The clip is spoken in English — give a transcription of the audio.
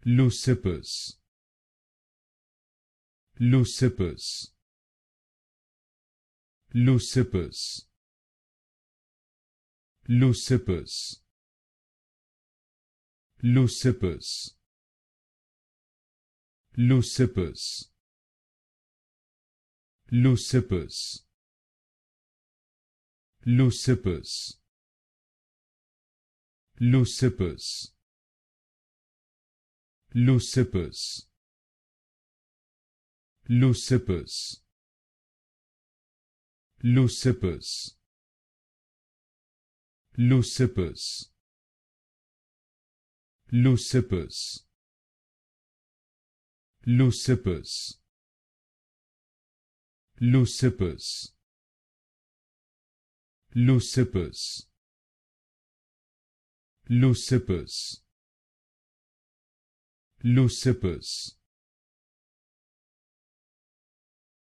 Leucippus, Leucippus, Leucippus, Leucippus, Leucippus, Leucippus, Leucippus, Leucippus, Leucippus, Leucippus, Leucippus, Leucippus, Leucippus, Leucippus, Leucippus, Leucippus, Leucippus, Leucippus, Leucippus,